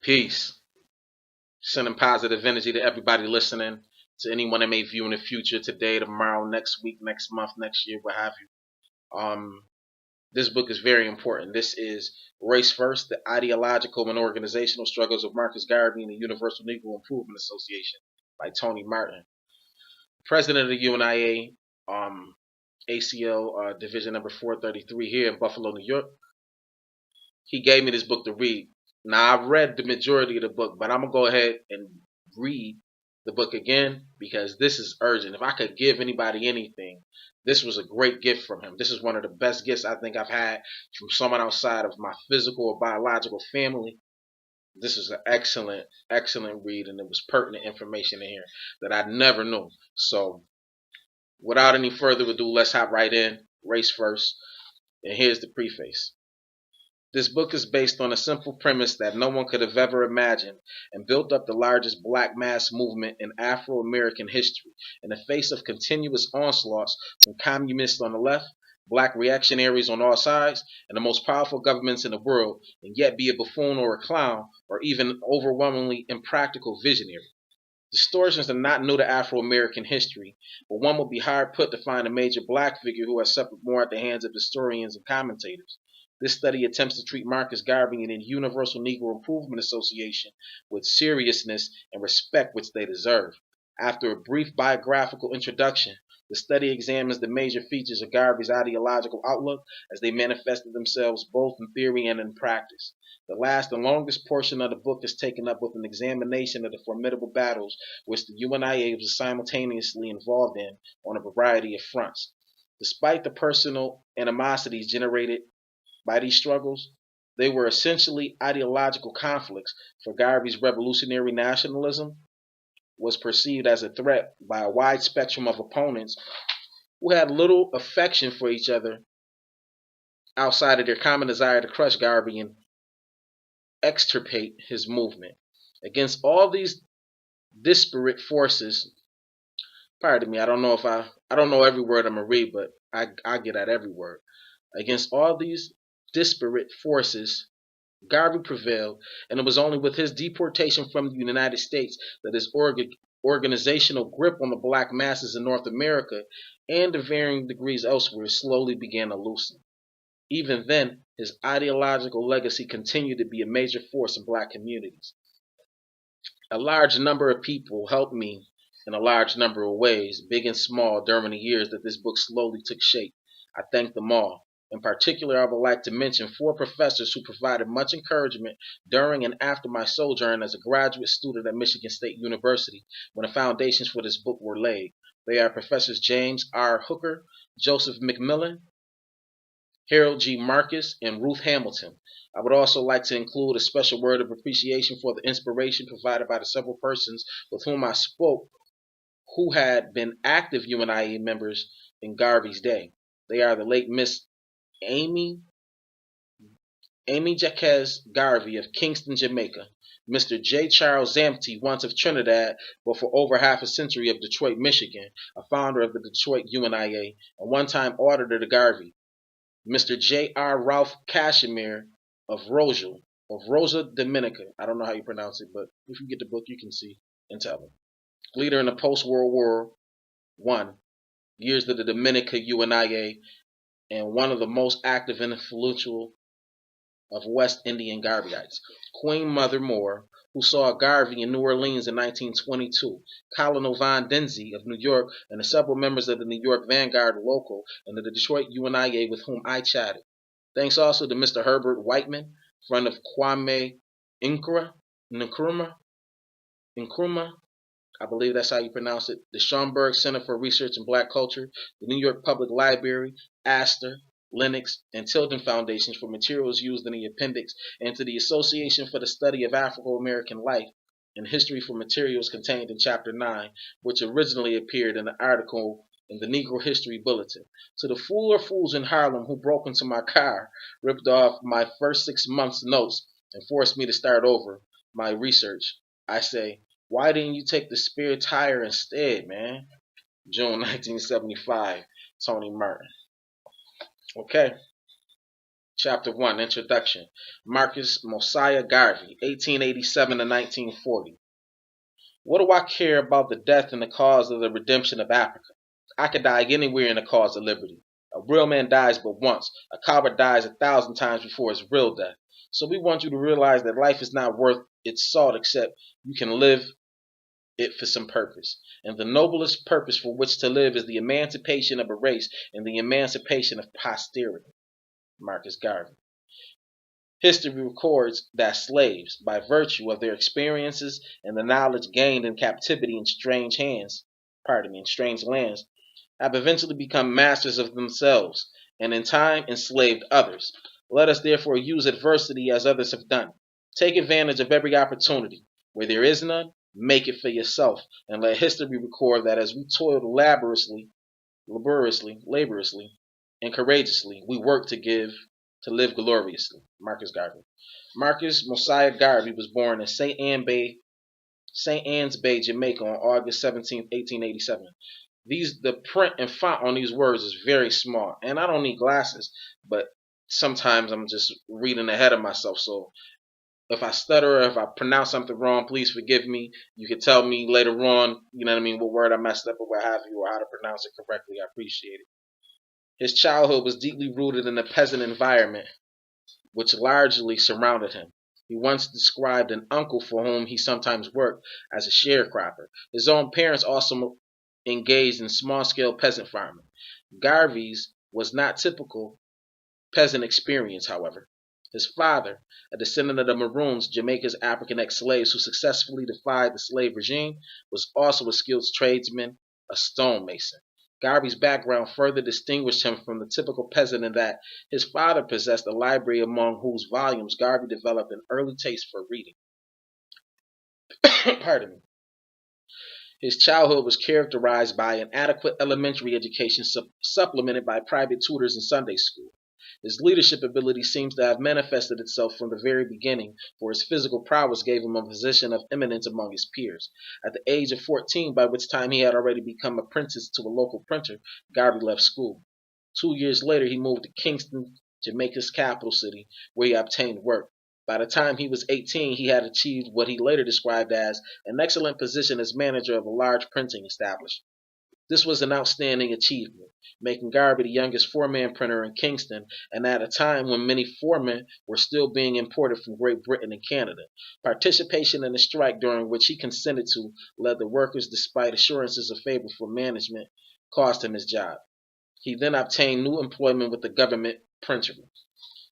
Peace. Sending positive energy to everybody listening, to anyone that may view in the future, today, tomorrow, next week, next month, next year, what have you. This book is very important. This is Race First, the Ideological and Organizational Struggles of Marcus Garvey and the Universal Negro Improvement Association by Tony Martin. President of the UNIA, ACL Division number 433 here in Buffalo, New York. He gave me this book to read. Now, I've read the majority of the book, but I'm going to go ahead and read the book again because this is urgent. If I could give anybody anything, this was a great gift from him. This is one of the best gifts I think I've had from someone outside of my physical or biological family. This is an excellent, excellent read, and there was pertinent information in here that I never knew. So, without any further ado, let's hop right in. Race First. And here's the preface. This book is based on a simple premise that no one could have ever imagined and built up the largest black mass movement in Afro-American history in the face of continuous onslaughts from communists on the left, black reactionaries on all sides, and the most powerful governments in the world, and yet be a buffoon or a clown or even an overwhelmingly impractical visionary. Distortions are not new to Afro-American history, but one would be hard put to find a major black figure who has suffered more at the hands of historians and commentators. This study attempts to treat Marcus Garvey and the Universal Negro Improvement Association with seriousness and respect which they deserve. After a brief biographical introduction, the study examines the major features of Garvey's ideological outlook as they manifested themselves both in theory and in practice. The last and longest portion of the book is taken up with an examination of the formidable battles which the UNIA was simultaneously involved in on a variety of fronts. Despite the personal animosities generated by these struggles, they were essentially ideological conflicts, for Garvey's revolutionary nationalism was perceived as a threat by a wide spectrum of opponents who had little affection for each other outside of their common desire to crush Garvey and extirpate his movement. Against all these disparate forces, pardon me, I don't know every word I'm gonna read, but I get at every word. Against all these disparate forces, Garvey prevailed, and it was only with his deportation from the United States that his organizational grip on the black masses in North America and to varying degrees elsewhere slowly began to loosen. Even then, his ideological legacy continued to be a major force in black communities. A large number of people helped me in a large number of ways, big and small, during the years that this book slowly took shape. I thank them all. In particular, I would like to mention 4 professors who provided much encouragement during and after my sojourn as a graduate student at Michigan State University when the foundations for this book were laid. They are Professors James R. Hooker, Joseph McMillan, Harold G. Marcus, and Ruth Hamilton. I would also like to include a special word of appreciation for the inspiration provided by the several persons with whom I spoke who had been active UNIA members in Garvey's day. They are the late Miss Amy Jaquez Garvey of Kingston, Jamaica, Mr. J. Charles Zamte, once of Trinidad, but for over half a century of Detroit, Michigan, a founder of the Detroit UNIA, and one-time auditor to Garvey, Mr. J. R. Ralph Cashmere of Rosa Dominica. I don't know how you pronounce it, but if you get the book, you can see and tell them. Leader in the post-World War I, years of the Dominica UNIA, and one of the most active and influential of West Indian Garveyites. Queen Mother Moore, who saw Garvey in New Orleans in 1922, Colonel Von Denzi of New York, and the several members of the New York Vanguard local and the Detroit UNIA with whom I chatted. Thanks also to Mr. Herbert Whiteman, friend of Kwame Nkrumah, I believe that's how you pronounce it, the Schomburg Center for Research in Black Culture, the New York Public Library, Astor, Lennox, and Tilden Foundations for materials used in the appendix, and to the Association for the Study of Afro-American Life and History for materials contained in Chapter 9, which originally appeared in the article in the Negro History Bulletin. To the fool or fools in Harlem who broke into my car, ripped off my first 6 months' notes, and forced me to start over my research, I say, why didn't you take the spare tire instead, man? June 1975, Tony Martin. Okay. Chapter 1, Introduction. Marcus Mosiah Garvey, 1887 to 1940. What do I care about the death and the cause of the redemption of Africa? I could die anywhere in the cause of liberty. A real man dies but once. A coward dies 1,000 times before his real death. So we want you to realize that life is not worth its salt except you can live it for some purpose. And the noblest purpose for which to live is the emancipation of a race and the emancipation of posterity. Marcus Garvey. History records that slaves, by virtue of their experiences and the knowledge gained in captivity in strange lands, have eventually become masters of themselves, and in time enslaved others. Let us therefore use adversity as others have done. Take advantage of every opportunity. Where there is none, make it for yourself, and let history record that as we toiled laboriously, and courageously, we work to live gloriously. Marcus Garvey. Marcus Mosiah Garvey was born in St. Ann's Bay, Jamaica on August 17, 1887. The print and font on these words is very small, and I don't need glasses, but sometimes I'm just reading ahead of myself, so if I stutter or if I pronounce something wrong, please forgive me. You can tell me later on, what word I messed up or what have you, or how to pronounce it correctly. I appreciate it. His childhood was deeply rooted in a peasant environment, which largely surrounded him. He once described an uncle for whom he sometimes worked as a sharecropper. His own parents also engaged in small-scale peasant farming. Garvey's was not typical peasant experience, however. His father, a descendant of the Maroons, Jamaica's African ex-slaves who successfully defied the slave regime, was also a skilled tradesman, a stonemason. Garvey's background further distinguished him from the typical peasant in that his father possessed a library among whose volumes Garvey developed an early taste for reading. Pardon me. His childhood was characterized by an adequate elementary education supplemented by private tutors in Sunday school. His leadership ability seems to have manifested itself from the very beginning, for his physical prowess gave him a position of eminence among his peers. At the age of 14, by which time he had already become apprenticed to a local printer, Garvey left school. 2 years later, he moved to Kingston, Jamaica's capital city, where he obtained work. By the time he was 18, he had achieved what he later described as an excellent position as manager of a large printing establishment. This was an outstanding achievement, making Garvey the youngest four-man printer in Kingston, and at a time when many foremen were still being imported from Great Britain and Canada. Participation in the strike during which he consented to led the workers, despite assurances of favorable management, cost him his job. He then obtained new employment with the government printery.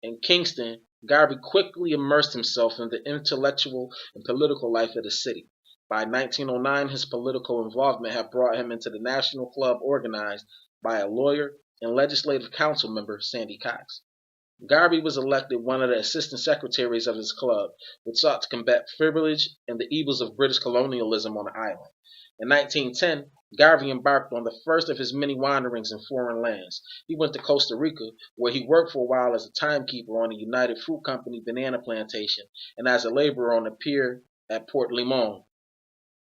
In Kingston, Garvey quickly immersed himself in the intellectual and political life of the city. By 1909, his political involvement had brought him into the national club organized by a lawyer and legislative council member, Sandy Cox. Garvey was elected one of the assistant secretaries of his club, which sought to combat privilege and the evils of British colonialism on the island. In 1910, Garvey embarked on the first of his many wanderings in foreign lands. He went to Costa Rica, where he worked for a while as a timekeeper on the United Fruit Company banana plantation and as a laborer on the pier at Port Limon.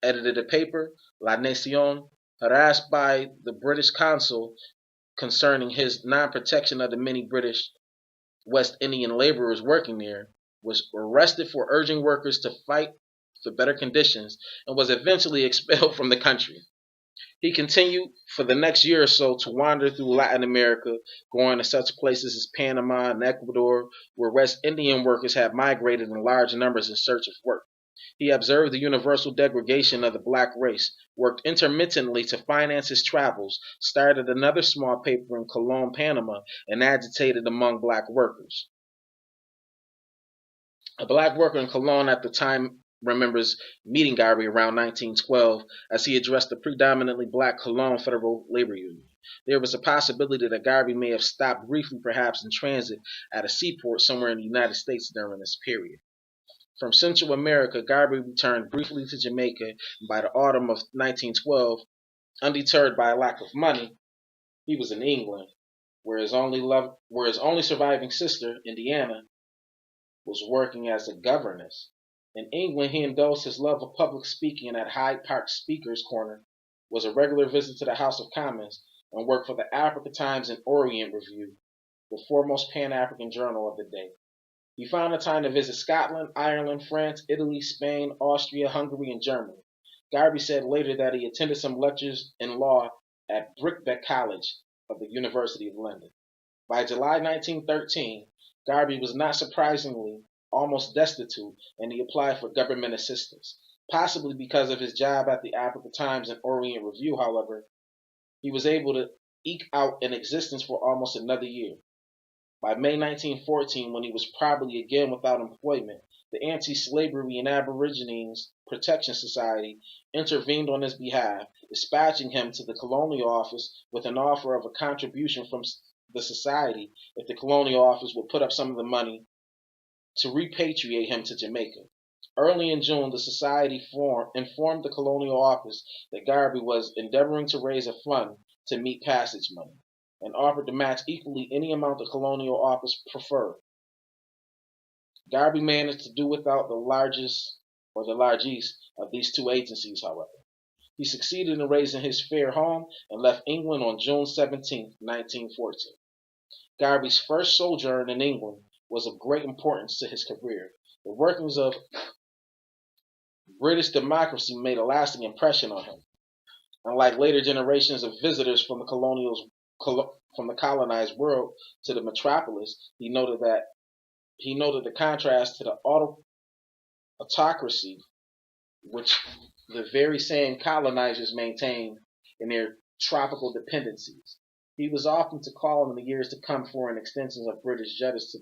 Edited a paper, La Nation, harassed by the British consul concerning his non-protection of the many British West Indian laborers working there, was arrested for urging workers to fight for better conditions, and was eventually expelled from the country. He continued for the next year or so to wander through Latin America, going to such places as Panama and Ecuador, where West Indian workers had migrated in large numbers in search of work. He observed the universal degradation of the black race, worked intermittently to finance his travels, started another small paper in Colón, Panama, and agitated among black workers. A black worker in Colón at the time remembers meeting Garvey around 1912 as he addressed the predominantly black Colón Federal Labor Union. There was a possibility that Garvey may have stopped briefly, perhaps in transit, at a seaport somewhere in the United States during this period. From Central America, Garvey returned briefly to Jamaica, and by the autumn of 1912, undeterred by a lack of money, he was in England, where his only surviving sister, Indiana, was working as a governess. In England, he indulged his love of public speaking at Hyde Park Speaker's Corner, was a regular visit to the House of Commons, and worked for the Africa Times and Orient Review. the foremost Pan-African journal of the day. He found the time to visit Scotland, Ireland, France, Italy, Spain, Austria, Hungary, and Germany. Garvey said later that he attended some lectures in law at Birkbeck College of the University of London. By July 1913, Garvey was not surprisingly almost destitute, and he applied for government assistance. Possibly because of his job at the Africa Times and Orient Review, however, he was able to eke out an existence for almost another year. By May 1914, when he was probably again without employment, the Anti-Slavery and Aborigines Protection Society intervened on his behalf, dispatching him to the Colonial Office with an offer of a contribution from the society if the Colonial Office would put up some of the money to repatriate him to Jamaica. Early in June, the society informed the Colonial Office that Garvey was endeavoring to raise a fund to meet passage money, and offered to match equally any amount the Colonial Office preferred. Garvey managed to do without the largest or the largesse of these two agencies, however. He succeeded in raising his fare home and left England on June 17, 1914. Garvey's first sojourn in England was of great importance to his career. The workings of British democracy made a lasting impression on him. Unlike later generations of visitors from the colonized world to the metropolis, he noted the contrast to the autocracy which the very same colonizers maintained in their tropical dependencies. He was often to call in the years to come for an extension of British justice to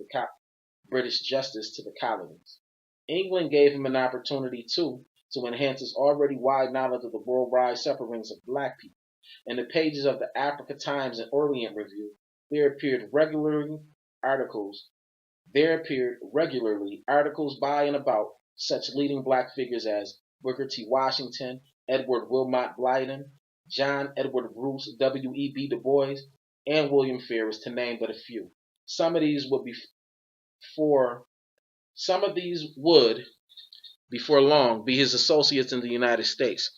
the colonies. England gave him an opportunity, too, to enhance his already wide knowledge of the worldwide sufferings of black people. In the pages of the Africa Times and Orient Review, there appeared regularly articles by and about such leading black figures as Booker T. Washington, Edward Wilmot Blyden, John Edward Bruce, W.E.B. Du Bois, and William Ferris, to name but a few. Some of these would, before long, be his associates in the United States.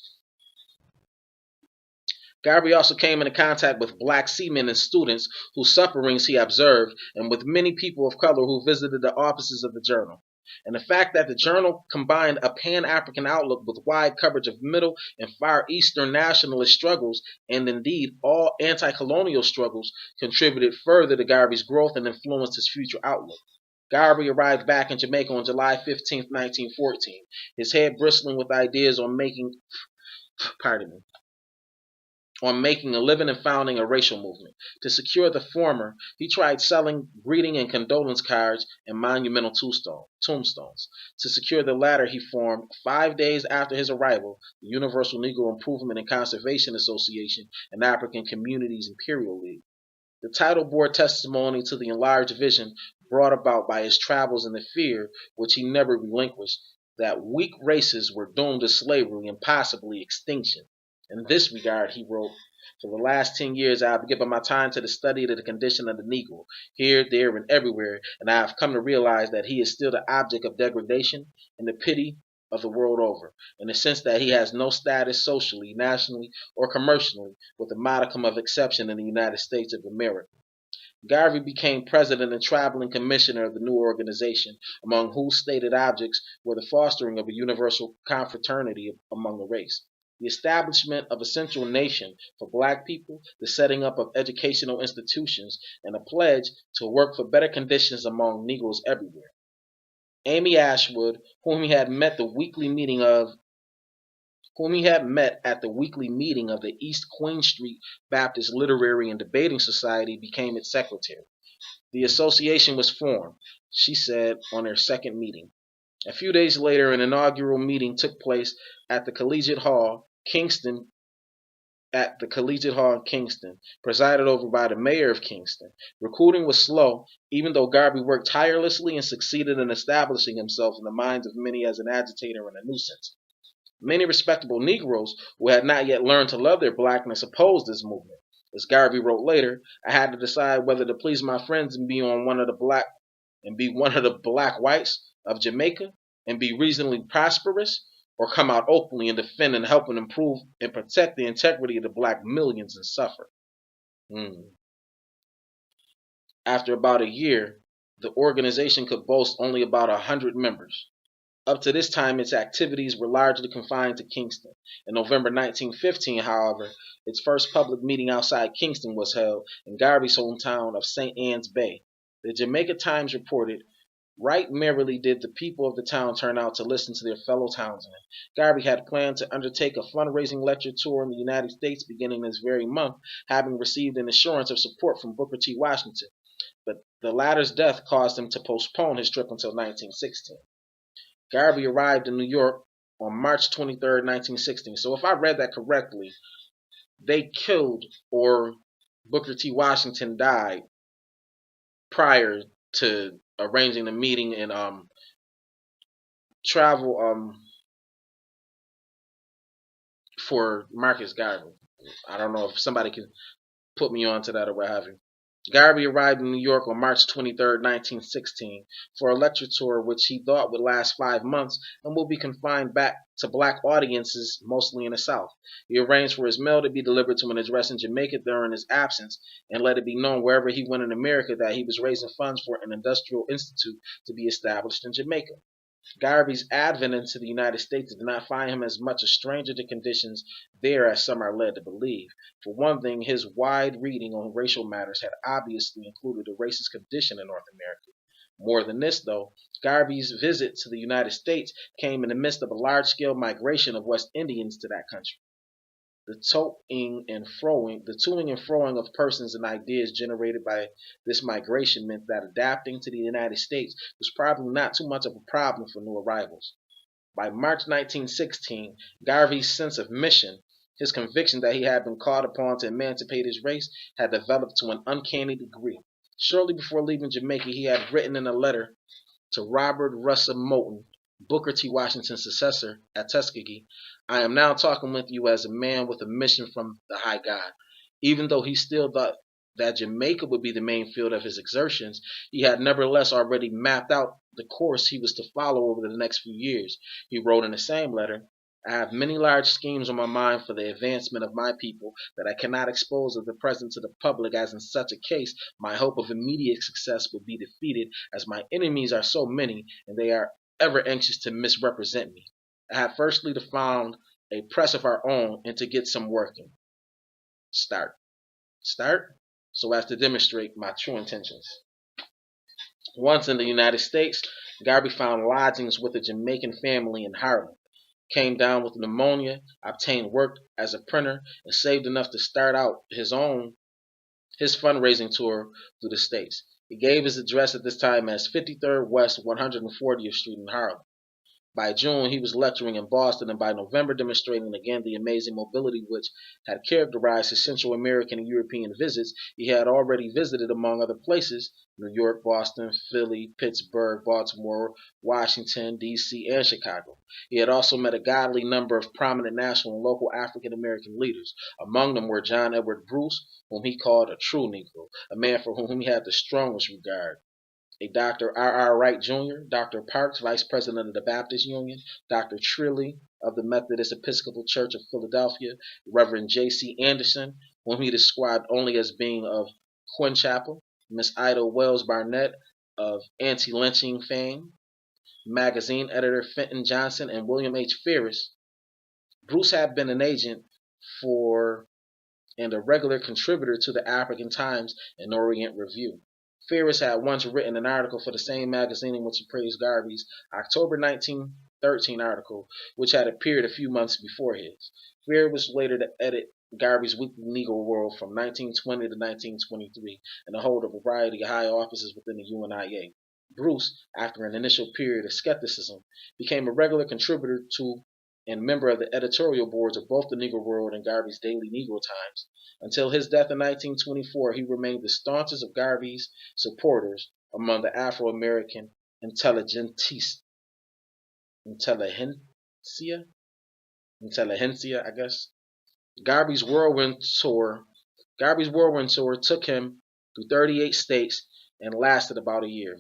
Garvey also came into contact with black seamen and students whose sufferings he observed, and with many people of color who visited the offices of the journal. And the fact that the journal combined a Pan-African outlook with wide coverage of Middle and Far Eastern nationalist struggles, and indeed all anti-colonial struggles, contributed further to Garvey's growth and influenced his future outlook. Garvey arrived back in Jamaica on July 15, 1914, his head bristling with ideas on making a living and founding a racial movement. To secure the former, he tried selling greeting and condolence cards and monumental tombstones. To secure the latter, he formed, 5 days after his arrival, the Universal Negro Improvement and Conservation Association and African Communities Imperial League. The title bore testimony to the enlarged vision brought about by his travels and the fear, which he never relinquished, that weak races were doomed to slavery and possibly extinction. In this regard, he wrote, "For the last 10 years I have given my time to the study of the condition of the Negro, here, there, and everywhere, and I have come to realize that he is still the object of degradation and the pity of the world over, in the sense that he has no status socially, nationally, or commercially, with a modicum of exception in the United States of America." Garvey became president and traveling commissioner of the new organization, among whose stated objects were the fostering of a universal confraternity among the race, the establishment of a central nation for black people, the setting up of educational institutions, and a pledge to work for better conditions among Negroes everywhere. Amy Ashwood, whom he had met at the weekly meeting of the East Queen Street Baptist Literary and Debating Society, became its secretary. The association was formed, she said, on their second meeting. A few days later, an inaugural meeting took place at the Collegiate Hall, Kingston, presided over by the mayor of Kingston. Recruiting was slow, even though Garvey worked tirelessly and succeeded in establishing himself in the minds of many as an agitator and a nuisance. Many respectable Negroes who had not yet learned to love their blackness opposed this movement. As Garvey wrote later, "I had to decide whether to please my friends and be one of the black whites of Jamaica and be reasonably prosperous, or come out openly and defend and help and improve and protect the integrity of the black millions and suffer." After about a year, the organization could boast only about 100 members. Up to this time, its activities were largely confined to Kingston. In November 1915, however, its first public meeting outside Kingston was held in Garvey's hometown of St. Ann's Bay. The Jamaica Times reported, right merrily did the people of the town turn out to listen to their fellow townsmen. Garvey had planned to undertake a fundraising lecture tour in the United States beginning this very month, having received an assurance of support from Booker T. Washington, but the latter's death caused him to postpone his trip until 1916. Garvey arrived in New York on March 23rd, 1916. So if I read that correctly, they killed, or Booker T. Washington died prior to arranging the meeting and travel for Marcus Garvey. I don't know if somebody can put me on to that or what have you. Garvey arrived in New York on March 23rd, 1916, for a lecture tour which he thought would last 5 months and will be confined back to black audiences, mostly in the South. He arranged for his mail to be delivered to an address in Jamaica during his absence, and let it be known wherever he went in America that he was raising funds for an industrial institute to be established in Jamaica. Garvey's advent into the United States did not find him as much a stranger to conditions there as some are led to believe. For one thing, his wide reading on racial matters had obviously included a racist condition in North America. More than this, though, Garvey's visit to the United States came in the midst of a large-scale migration of West Indians to that country. The toing and froing of persons and ideas generated by this migration meant that adapting to the United States was probably not too much of a problem for new arrivals. By March 1916, Garvey's sense of mission, his conviction that he had been called upon to emancipate his race, had developed to an uncanny degree. Shortly before leaving Jamaica, he had written in a letter to Robert Russell Moulton, Booker T. Washington's successor at Tuskegee, I am now talking with you as a man with a mission from the high God. Even though he still thought that Jamaica would be the main field of his exertions, he had nevertheless already mapped out the course he was to follow over the next few years. He wrote in the same letter, I have many large schemes on my mind for the advancement of my people that I cannot expose at the present to the public, as in such a case my hope of immediate success would be defeated, as my enemies are so many, and they are ever anxious to misrepresent me. I have firstly to found a press of our own and to get some working. Start. So as to demonstrate my true intentions. Once in the United States, Garvey found lodgings with a Jamaican family in Harlem, came down with pneumonia, obtained work as a printer, and saved enough to start out his fundraising tour through the States. He gave his address at this time as 53rd West 140th Street in Harlem. By June, he was lecturing in Boston, and by November demonstrating again the amazing mobility which had characterized his Central American and European visits. He had already visited, among other places, New York, Boston, Philly, Pittsburgh, Baltimore, Washington, D.C., and Chicago. He had also met a godly number of prominent national and local African American leaders. Among them were John Edward Bruce, whom he called a true Negro, a man for whom he had the strongest regard, a Dr. R. Wright, Jr., Dr. Parks, Vice President of the Baptist Union, Dr. Trilly of the Methodist Episcopal Church of Philadelphia, Reverend J.C. Anderson, whom he described only as being of Quinn Chapel, Miss Ida Wells Barnett of anti-lynching fame, magazine editor Fenton Johnson, and William H. Ferris. Bruce had been an agent for and a regular contributor to the African Times and Orient Review. Ferris had once written an article for the same magazine in which he praised Garvey's October 1913 article, which had appeared a few months before his. Ferris was later to edit Garvey's Weekly Negro World from 1920 to 1923 and to hold a variety of high offices within the UNIA. Bruce, after an initial period of skepticism, became a regular contributor to and member of the editorial boards of both the Negro World and Garvey's Daily Negro Times. Until his death in 1924, he remained the staunchest of Garvey's supporters among the Afro-American intelligentsia, I guess. Garvey's whirlwind tour took him through 38 states and lasted about a year.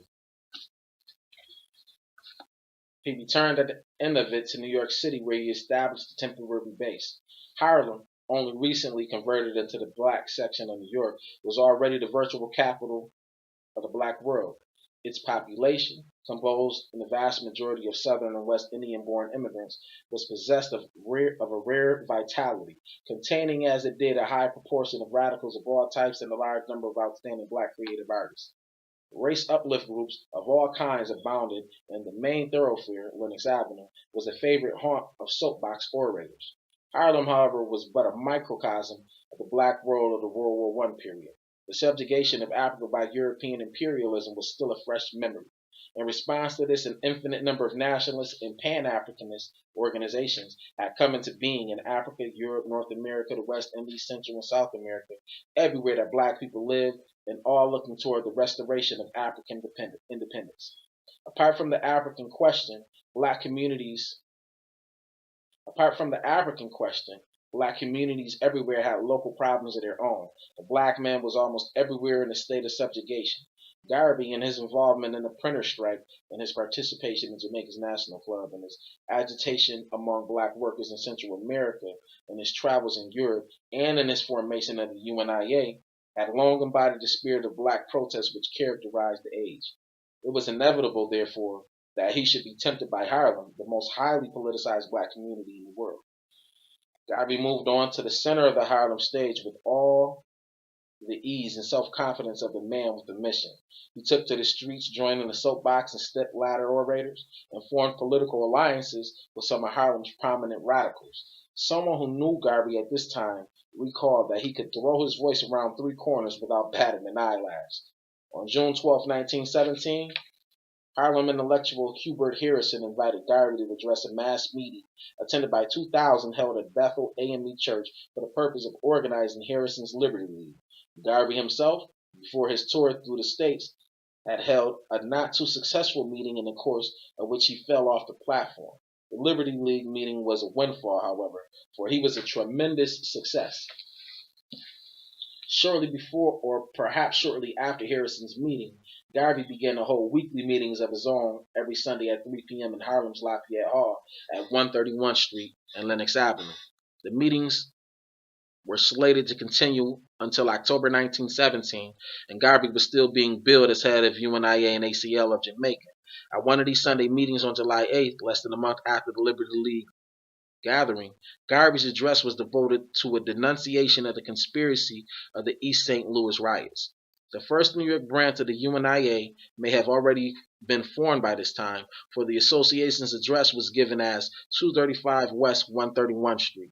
He returned at the end of it to New York City, where he established a temporary base. Harlem, only recently converted into the black section of New York, was already the virtual capital of the black world. Its population, composed in the vast majority of Southern and West Indian-born immigrants, was possessed of a rare vitality, containing as it did a high proportion of radicals of all types and a large number of outstanding black creative artists. Race uplift groups of all kinds abounded, and the main thoroughfare, Lenox Avenue, was a favorite haunt of soapbox orators. Harlem, however, was but a microcosm of the black world of the World War I period. The subjugation of Africa by European imperialism was still a fresh memory. In response to this, an infinite number of nationalist and pan-Africanist organizations had come into being in Africa, Europe, North America, the West Indies, Central and South America, everywhere that black people lived, and all looking toward the restoration of African independence. Apart from the African question, black communities Apart from the African question, black communities everywhere had local problems of their own. The black man was almost everywhere in a state of subjugation. Garvey, in his involvement in the printer strike and his participation in Jamaica's National Club and his agitation among black workers in Central America and his travels in Europe and in his formation of the UNIA, had long embodied the spirit of black protest which characterized the age. It was inevitable, therefore, that he should be tempted by Harlem, the most highly politicized black community in the world. Garvey moved on to the center of the Harlem stage with all the ease and self-confidence of a man with a mission. He took to the streets, joining the soapbox and step-ladder orators, and formed political alliances with some of Harlem's prominent radicals. Someone who knew Garvey at this time recalled that he could throw his voice around three corners without batting an eyelash. On June 12, 1917, Harlem intellectual Hubert Harrison invited Garvey to address a mass meeting attended by 2,000 held at Bethel AME Church for the purpose of organizing Harrison's Liberty League. Garvey himself, before his tour through the states, had held a not too successful meeting in the course of which he fell off the platform. The Liberty League meeting was a windfall, however, for he was a tremendous success. Shortly before, or perhaps shortly after Harrison's meeting, Garvey began to hold weekly meetings of his own every Sunday at 3 p.m. in Harlem's Lafayette Hall at 131 Street and Lenox Avenue. The meetings were slated to continue until October 1917, and Garvey was still being billed as head of UNIA and ACL of Jamaica. At one of these Sunday meetings on July 8th, less than a month after the Liberty League gathering, Garvey's address was devoted to a denunciation of the conspiracy of the East St. Louis riots. The first New York branch of the UNIA may have already been formed by this time, for the association's address was given as 235 West 131 Street.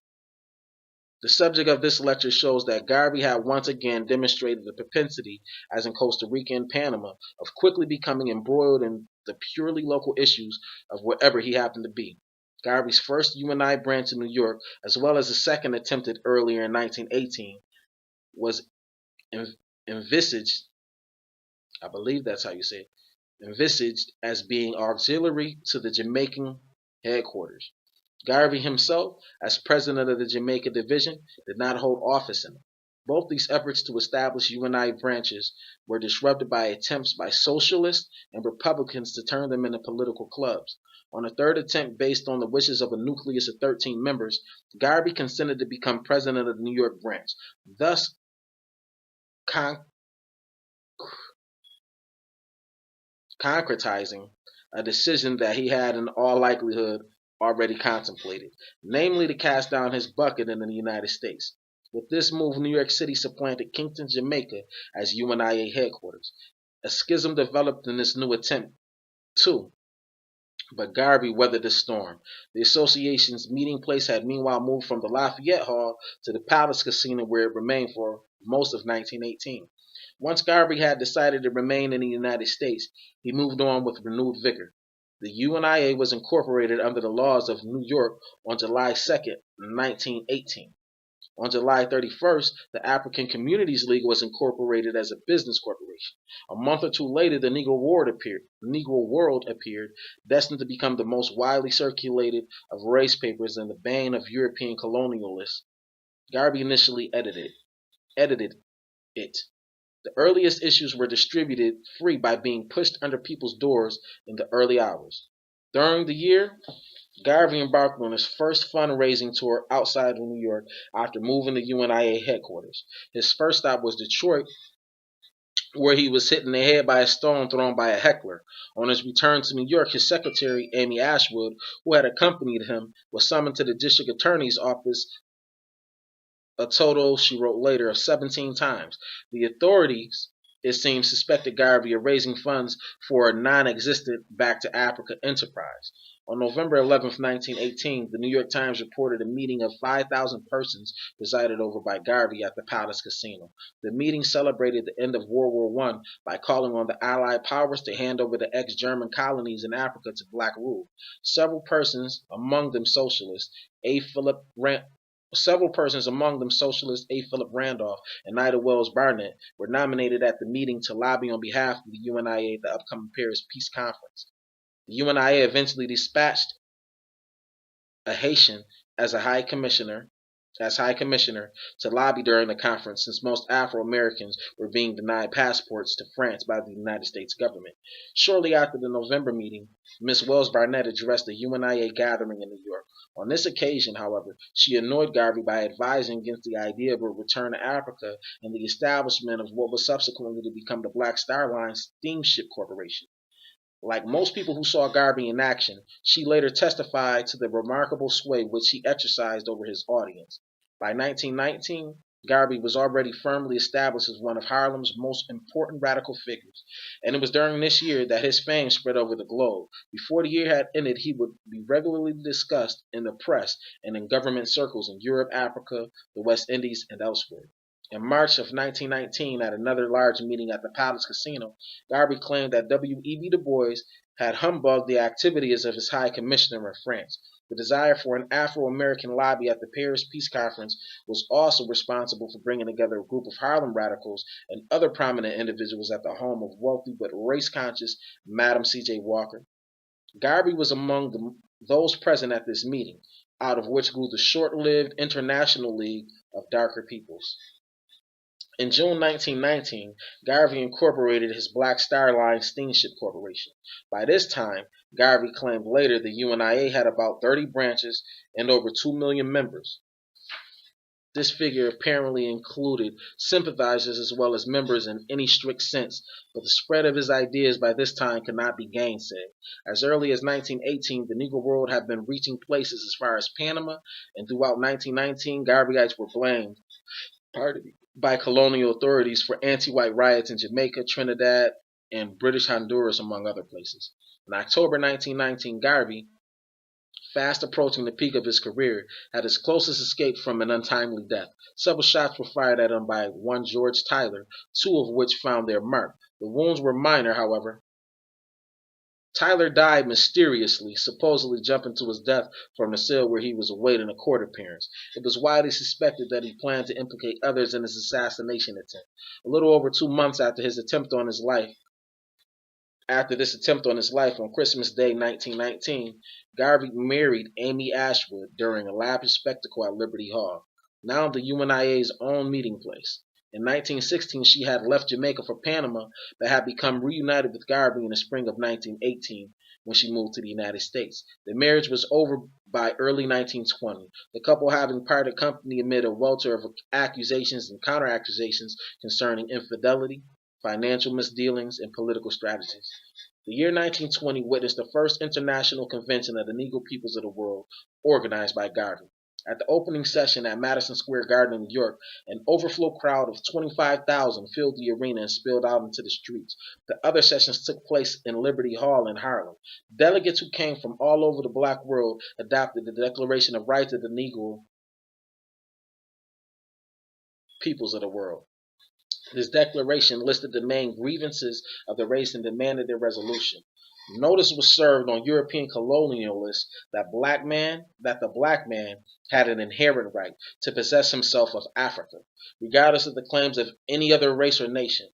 The subject of this lecture shows that Garvey had once again demonstrated the propensity, as in Costa Rica and Panama, of quickly becoming embroiled in the purely local issues of wherever he happened to be. Garvey's first UNI branch in New York, as well as the second attempted earlier in 1918, was envisaged, I believe that's how you say it, envisaged as being auxiliary to the Jamaican headquarters. Garvey himself, as president of the Jamaica division, did not hold office in it. Both these efforts to establish UNI branches were disrupted by attempts by socialists and Republicans to turn them into political clubs. On a third attempt based on the wishes of a nucleus of 13 members, Garvey consented to become president of the New York branch, thus concretizing a decision that he had in all likelihood already contemplated, namely to cast down his bucket in the United States. With this move, New York City supplanted Kingston, Jamaica as UNIA headquarters. A schism developed in this new attempt, too, but Garvey weathered the storm. The association's meeting place had meanwhile moved from the Lafayette Hall to the Palace Casino, where it remained for most of 1918. Once Garvey had decided to remain in the United States, he moved on with renewed vigor. The UNIA was incorporated under the laws of New York on July 2nd, 1918. On July 31st, the African Communities League was incorporated as a business corporation. A month or two later, the Negro World appeared, destined to become the most widely circulated of race papers in the bane of European colonialists. Garvey initially edited it. The earliest issues were distributed free by being pushed under people's doors in the early hours. During the year, Garvey embarked on his first fundraising tour outside of New York after moving to UNIA headquarters. His first stop was Detroit, where he was hit in the head by a stone thrown by a heckler. On his return to New York, his secretary, Amy Ashwood, who had accompanied him, was summoned to the district attorney's office a total, she wrote later, of 17 times. The authorities, it seems, suspected Garvey of raising funds for a non-existent Back to Africa enterprise. On November 11, 1918, the New York Times reported a meeting of 5,000 persons presided over by Garvey at the Palace Casino. The meeting celebrated the end of World War I by calling on the Allied powers to hand over the ex-German colonies in Africa to black rule. Several persons, among them socialists, A. Philip Several persons, among them socialist A. Philip Randolph and Ida Wells Barnett, were nominated at the meeting to lobby on behalf of the UNIA at the upcoming Paris Peace Conference. The UNIA eventually dispatched a Haitian as High Commissioner to lobby during the conference, since most Afro-Americans were being denied passports to France by the United States government. Shortly after the November meeting, Miss Wells Barnett addressed a UNIA gathering in New York. On this occasion, however, she annoyed Garvey by advising against the idea of a return to Africa and the establishment of what was subsequently to become the Black Star Line Steamship Corporation. Like most people who saw Garvey in action, she later testified to the remarkable sway which he exercised over his audience. By 1919, Garvey was already firmly established as one of Harlem's most important radical figures, and it was during this year that his fame spread over the globe. Before the year had ended, he would be regularly discussed in the press and in government circles in Europe, Africa, the West Indies, and elsewhere. In March of 1919, at another large meeting at the Palace Casino, Garvey claimed that W. E. B. Du Bois had humbugged the activities of his High Commissioner in France. The desire for an Afro-American lobby at the Paris Peace Conference was also responsible for bringing together a group of Harlem radicals and other prominent individuals at the home of wealthy but race-conscious Madam C.J. Walker. Garvey was among those present at this meeting, out of which grew the short-lived International League of Darker Peoples. In June 1919, Garvey incorporated his Black Star Line Steamship Corporation. By this time, Garvey claimed later the UNIA had about 30 branches and over 2 million members. This figure apparently included sympathizers as well as members in any strict sense, but the spread of his ideas by this time could not be gainsaid. As early as 1918, the Negro world had been reaching places as far as Panama, and throughout 1919, Garveyites were blamed by colonial authorities for anti-white riots in Jamaica, Trinidad, and British Honduras, among other places. In October 1919, Garvey, fast approaching the peak of his career, had his closest escape from an untimely death. Several shots were fired at him by one George Tyler, 2 of which found their mark. The wounds were minor, however. Tyler died mysteriously, supposedly jumping to his death from the cell where he was awaiting a court appearance. It was widely suspected that he planned to implicate others in his assassination attempt. A little over 2 months after this attempt on his life, on Christmas Day 1919, Garvey married Amy Ashwood during a lavish spectacle at Liberty Hall, now the UNIA's own meeting place. In 1916, she had left Jamaica for Panama, but had become reunited with Garvey in the spring of 1918 when she moved to the United States. The marriage was over by early 1920, the couple having parted company amid a welter of accusations and counter-accusations concerning infidelity, financial misdealings, and political strategies. The year 1920 witnessed the first international convention of the Negro peoples of the world, organized by Garvey. At the opening session at Madison Square Garden in New York, an overflow crowd of 25,000 filled the arena and spilled out into the streets. The other sessions took place in Liberty Hall in Harlem. Delegates who came from all over the black world adopted the Declaration of Rights of the Negro peoples of the world. This declaration listed the main grievances of the race and demanded their resolution. Notice was served on European colonialists that the black man had an inherent right to possess himself of Africa, regardless of the claims of any other race or nation.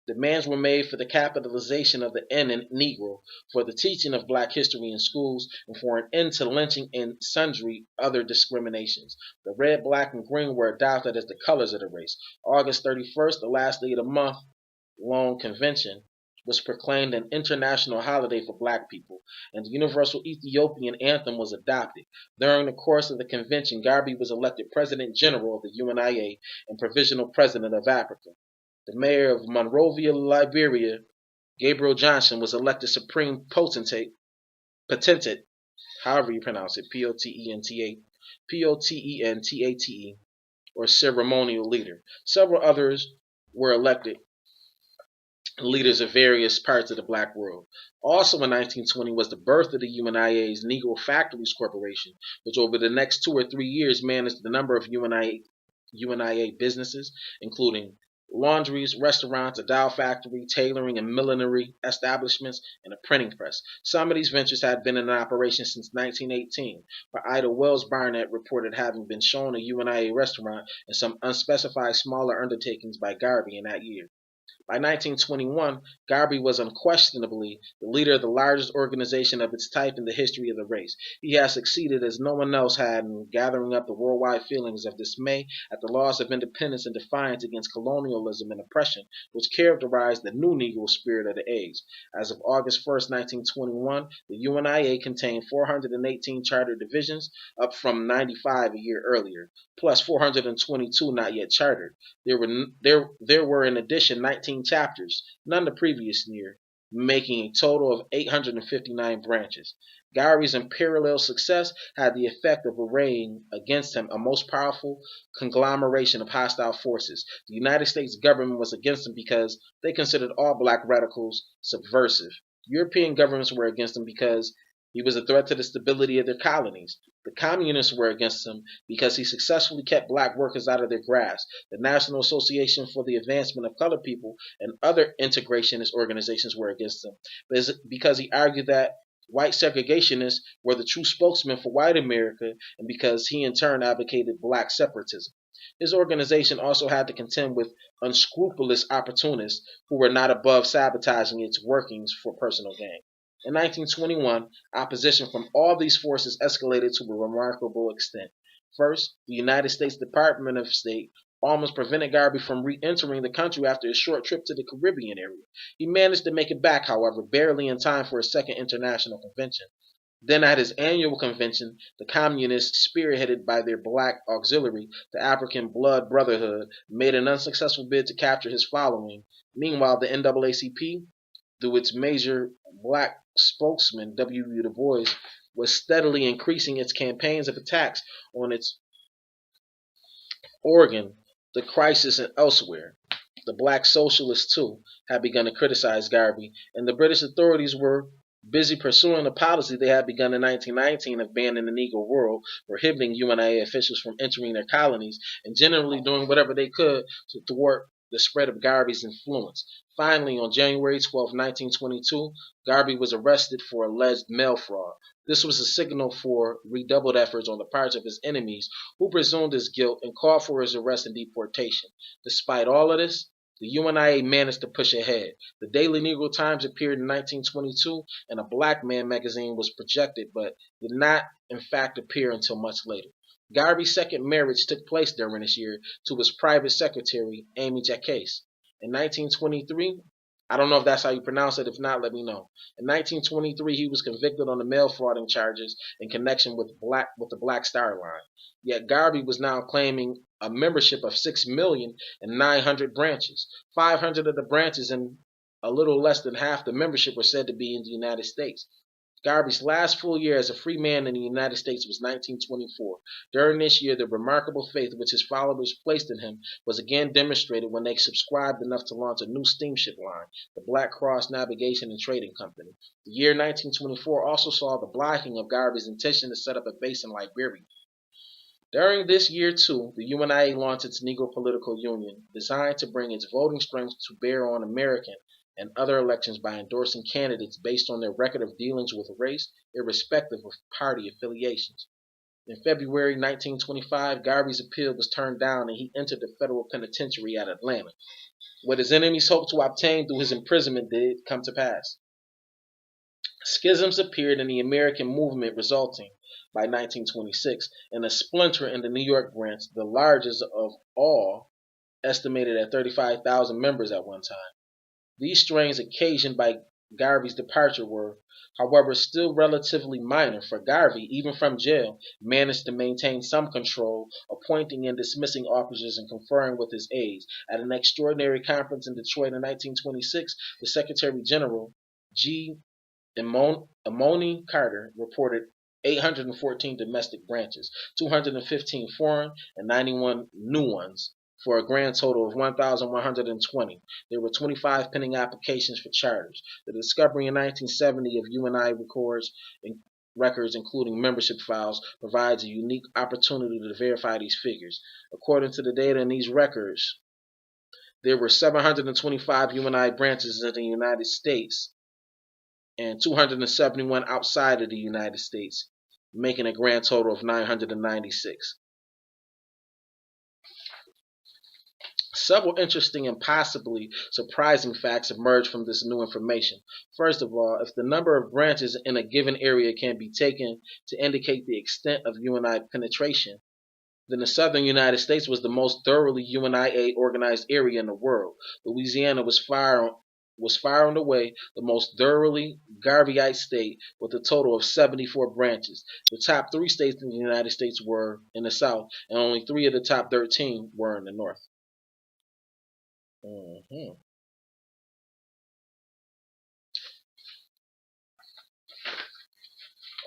Demands were made for the capitalization of the N in Negro, for the teaching of black history in schools, and for an end to lynching and sundry other discriminations. The red, black, and green were adopted as the colors of the race. August 31st, the last day of the month-long convention, was proclaimed an international holiday for black people, and the universal Ethiopian anthem was adopted. During the course of the convention, Garvey was elected President General of the UNIA and Provisional President of Africa. The mayor of Monrovia, Liberia, Gabriel Johnson, was elected supreme potentate, however you pronounce it, Potentate, or ceremonial leader. Several others were elected leaders of various parts of the black world. Also in 1920 was the birth of the UNIA's Negro Factories Corporation, which over the next 2 or 3 years managed the number of UNIA businesses, including laundries, restaurants, a doll factory, tailoring and millinery establishments, and a printing press. Some of these ventures had been in operation since 1918, but Ida Wells Barnett reported having been shown a UNIA restaurant and some unspecified smaller undertakings by Garvey in that year. By 1921, Garvey was unquestionably the leader of the largest organization of its type in the history of the race. He had succeeded as no one else had in gathering up the worldwide feelings of dismay at the loss of independence and defiance against colonialism and oppression, which characterized the new Negro spirit of the age. As of August 1st, 1921, the UNIA contained 418 chartered divisions, up from 95 a year earlier, plus 422 not yet chartered. There were in addition 19 chapters, none the previous year, making a total of 859 branches. Garvey's unparalleled success had the effect of arraying against him a most powerful conglomeration of hostile forces. The United States government was against him because they considered all black radicals subversive. European governments were against him because he was a threat to the stability of their colonies. The communists were against him because he successfully kept black workers out of their grasp. The National Association for the Advancement of Colored People and other integrationist organizations were against him because he argued that white segregationists were the true spokesmen for white America and because he in turn advocated black separatism. His organization also had to contend with unscrupulous opportunists who were not above sabotaging its workings for personal gain. In 1921, opposition from all these forces escalated to a remarkable extent. First, the United States Department of State almost prevented Garvey from re-entering the country after a short trip to the Caribbean area. He managed to make it back, however, barely in time for his second international convention. Then at his annual convention, the communists, spearheaded by their black auxiliary, the African Blood Brotherhood, made an unsuccessful bid to capture his following. Meanwhile, the NAACP, through its major black spokesman, W. E. Du Bois, was steadily increasing its campaigns of attacks on its organ, the crisis, and elsewhere. The black socialists, too, had begun to criticize Garvey, and the British authorities were busy pursuing the policy they had begun in 1919 of banning the Negro world, prohibiting UNIA officials from entering their colonies, and generally doing whatever they could to thwart the spread of Garvey's influence. Finally, on January 12, 1922, Garvey was arrested for alleged mail fraud. This was a signal for redoubled efforts on the part of his enemies, who presumed his guilt and called for his arrest and deportation. Despite all of this, the UNIA managed to push ahead. The Daily Negro Times appeared in 1922, and a Black Man magazine was projected, but did not, in fact, appear until much later. Garvey's second marriage took place during this year to his private secretary, Amy Jacques. In 1923, I don't know if that's how you pronounce it. If not, let me know. In 1923, he was convicted on the mail frauding charges in connection with the Black Star Line. Yet Garvey was now claiming a membership of 6,900,000 branches. 500 of the branches and a little less than half the membership were said to be in the United States. Garvey's last full year as a free man in the United States was 1924. During this year, the remarkable faith which his followers placed in him was again demonstrated when they subscribed enough to launch a new steamship line, the Black Cross Navigation and Trading Company. The year 1924 also saw the blocking of Garvey's intention to set up a base in Liberia. During this year, too, the UNIA launched its Negro Political Union, designed to bring its voting strength to bear on American and other elections by endorsing candidates based on their record of dealings with race, irrespective of party affiliations. In February 1925, Garvey's appeal was turned down and he entered the federal penitentiary at Atlanta. What his enemies hoped to obtain through his imprisonment did come to pass. Schisms appeared in the American movement, resulting, by 1926, in a splinter in the New York branch, the largest of all, estimated at 35,000 members at one time. These strains occasioned by Garvey's departure were, however, still relatively minor, for Garvey, even from jail, managed to maintain some control, appointing and dismissing officers and conferring with his aides. At an extraordinary conference in Detroit in 1926, the Secretary General, G. Amoni Carter, reported 814 domestic branches, 215 foreign, and 91 new ones, for a grand total of 1,120. There were 25 pending applications for charters. The discovery in 1970 of UNI records, including membership files, provides a unique opportunity to verify these figures. According to the data in these records, there were 725 UNI branches in the United States and 271 outside of the United States, making a grand total of 996. Several interesting and possibly surprising facts emerge from this new information. First of all, if the number of branches in a given area can be taken to indicate the extent of UNI penetration, then the southern United States was the most thoroughly UNIA organized area in the world. Louisiana was far and away the most thoroughly Garveyite state, with a total of 74 branches. The top 3 states in the United States were in the South, and only 3 of the top 13 were in the North.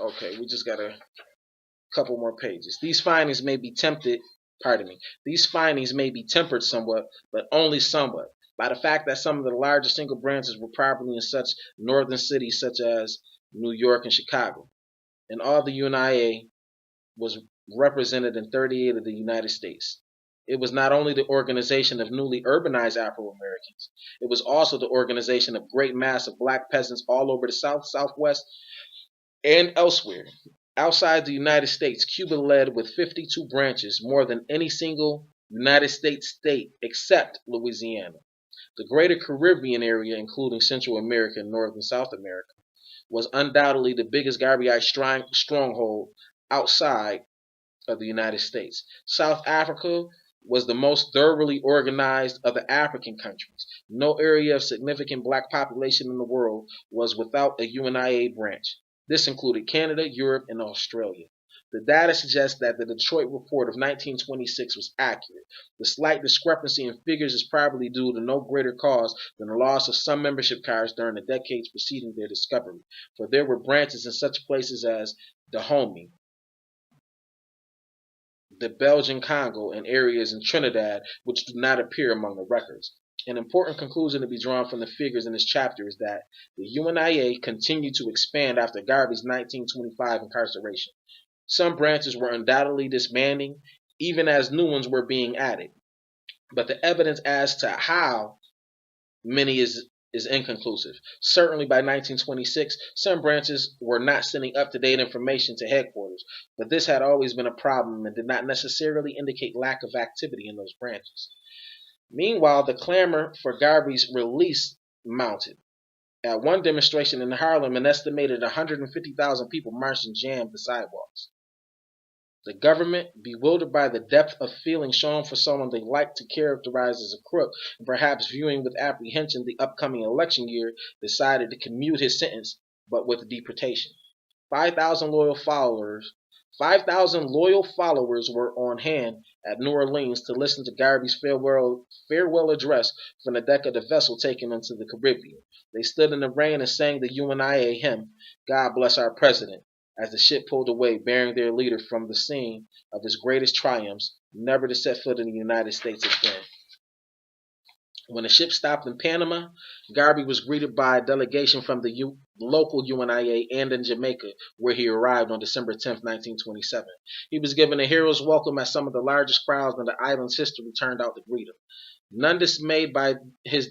Okay, we just got a couple more pages. These findings may be These findings may be tempered somewhat, but only somewhat, by the fact that some of the largest single branches were probably in such northern cities such as New York and Chicago. And all the UNIA was represented in 38 of the United States. It was not only the organization of newly urbanized Afro-Americans, it was also the organization of great mass of black peasants all over the South, Southwest, and elsewhere. Outside the United States, Cuba led with 52 branches, more than any single United States state except Louisiana. The greater Caribbean area, including Central America and North and South America, was undoubtedly the biggest Garveyite stronghold outside of the United States. South Africa was the most thoroughly organized of the African countries. No area of significant black population in the world was without a UNIA branch. This included Canada, Europe, and Australia. The data suggests that the Detroit report of 1926 was accurate. The slight discrepancy in figures is probably due to no greater cause than the loss of some membership cards during the decades preceding their discovery, for there were branches in such places as Dahomey, the Belgian Congo, and areas in Trinidad which do not appear among the records. An important conclusion to be drawn from the figures in this chapter is that the UNIA continued to expand after Garvey's 1925 incarceration. Some branches were undoubtedly disbanding, even as new ones were being added. But the evidence as to how many is inconclusive. Certainly by 1926, some branches were not sending up-to-date information to headquarters, but this had always been a problem and did not necessarily indicate lack of activity in those branches. Meanwhile, the clamor for Garvey's release mounted. At one demonstration in Harlem, an estimated 150,000 people marched and jammed the sidewalks. The government, bewildered by the depth of feeling shown for someone they liked to characterize as a crook, and perhaps viewing with apprehension the upcoming election year, decided to commute his sentence, but with deportation. 5,000 loyal followers were on hand at New Orleans to listen to Garvey's farewell address from the deck of the vessel taken into the Caribbean. They stood in the rain and sang the UNIA hymn, "God Bless Our President," as the ship pulled away, bearing their leader from the scene of his greatest triumphs, never to set foot in the United States again. When the ship stopped in Panama, Garvey was greeted by a delegation from the local UNIA and in Jamaica, where he arrived on December 10, 1927. He was given a hero's welcome as some of the largest crowds in the island's history turned out to greet him. None dismayed by his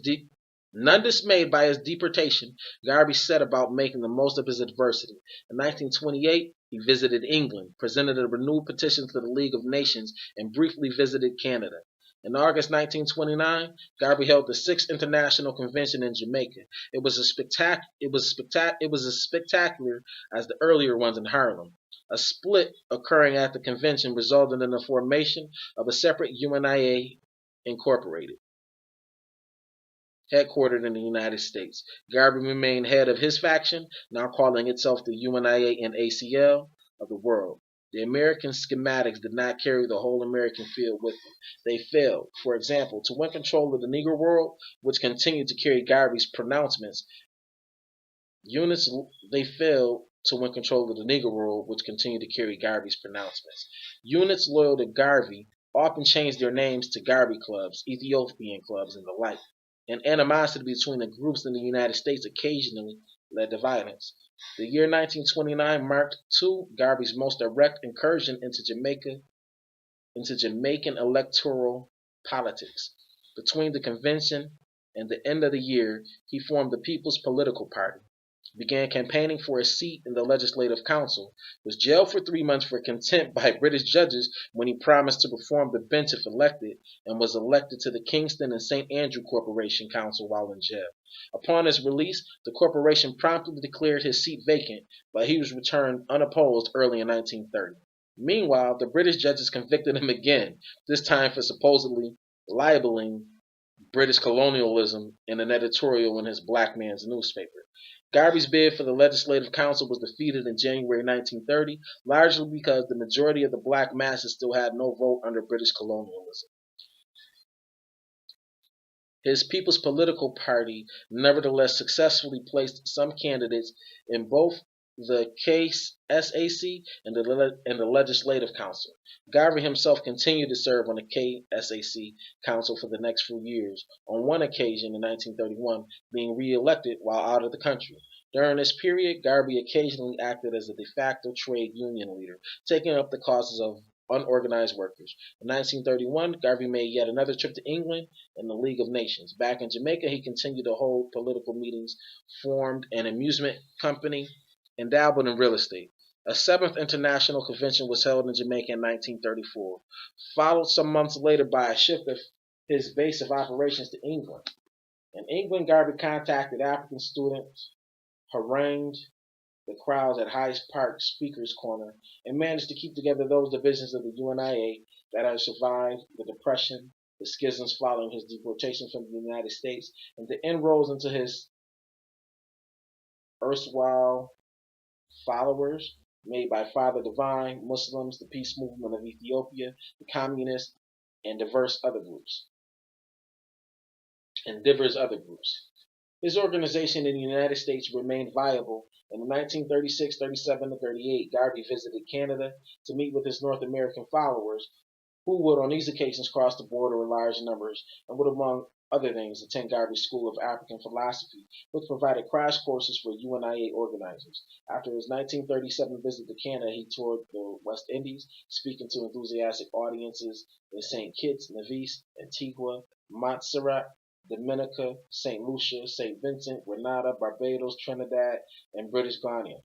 deportation, Garvey set about making the most of his adversity. In 1928, he visited England, presented a renewed petition to the League of Nations, and briefly visited Canada. In August 1929, Garvey held the 6th International Convention in Jamaica. It was as spectacular as the earlier ones in Harlem. A split occurring at the convention resulted in the formation of a separate UNIA Incorporated. headquartered in the United States. Garvey remained head of his faction, now calling itself the UNIA and ACL of the world. The American schematics did not carry the whole American field with them. They failed, for example, to win control of the Negro world, which continued to carry Garvey's pronouncements. They failed to win control of the Negro world, which continued to carry Garvey's pronouncements. Units loyal to Garvey often changed their names to Garvey clubs, Ethiopian clubs, and the like. And animosity between the groups in the United States occasionally led to violence. The year 1929 marked, too, Garvey's most direct incursion into Jamaican electoral politics. Between the convention and the end of the year, he formed the People's Political Party, began campaigning for a seat in the Legislative Council, was jailed for 3 months for contempt by British judges when he promised to reform the bench if elected, and was elected to the Kingston and St. Andrew Corporation Council while in jail. Upon his release, the corporation promptly declared his seat vacant, but he was returned unopposed early in 1930. Meanwhile, the British judges convicted him again, this time for supposedly libeling British colonialism in an editorial in his Black Man's newspaper. Garvey's bid for the Legislative Council was defeated in January 1930, largely because the majority of the black masses still had no vote under British colonialism. His People's Political Party nevertheless successfully placed some candidates in both the KSAC and the Legislative Council. Garvey himself continued to serve on the KSAC Council for the next few years, on one occasion in 1931 being re-elected while out of the country. During this period, Garvey occasionally acted as a de facto trade union leader, taking up the causes of unorganized workers. In 1931, Garvey made yet another trip to England and the League of Nations. Back in Jamaica, he continued to hold political meetings, formed an amusement company, and dabbled in real estate. A seventh international convention was held in Jamaica in 1934, followed some months later by a shift of his base of operations to England. In England, Garvey contacted African students, harangued the crowds at Hyde Park Speaker's Corner, and managed to keep together those divisions of the UNIA that had survived the Depression, the schisms following his deportation from the United States, and the inroads into his erstwhile followers made by Father Divine, Muslims, the Peace Movement of Ethiopia, the Communists, and diverse other groups. His organization in the United States remained viable. In 1936, 37, and 38, Garvey visited Canada to meet with his North American followers, who would on these occasions cross the border in large numbers and would, among other things, attend Garvey's School of African Philosophy, which provided crash courses for UNIA organizers. After his 1937 visit to Canada, he toured the West Indies, speaking to enthusiastic audiences in St. Kitts, Nevis, Antigua, Montserrat, Dominica, St. Lucia, St. Vincent, Grenada, Barbados, Trinidad, and British Guiana.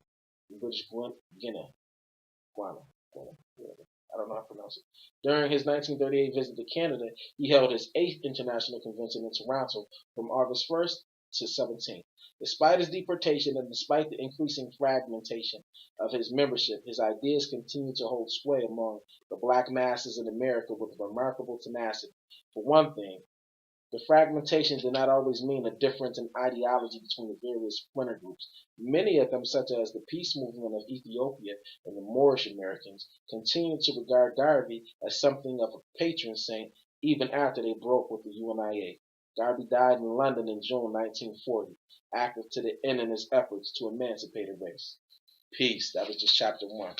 I don't know how to pronounce it. During his 1938 visit to Canada, he held his 8th International Convention in Toronto from August 1st to 17th. Despite his deportation and despite the increasing fragmentation of his membership, his ideas continued to hold sway among the black masses in America with remarkable tenacity. For one thing, the fragmentation did not always mean a difference in ideology between the various splinter groups. Many of them, such as the Peace Movement of Ethiopia and the Moorish Americans, continued to regard Garvey as something of a patron saint even after they broke with the UNIA. Garvey died in London in June 1940, active to the end in his efforts to emancipate a race. Peace. That was just chapter 1.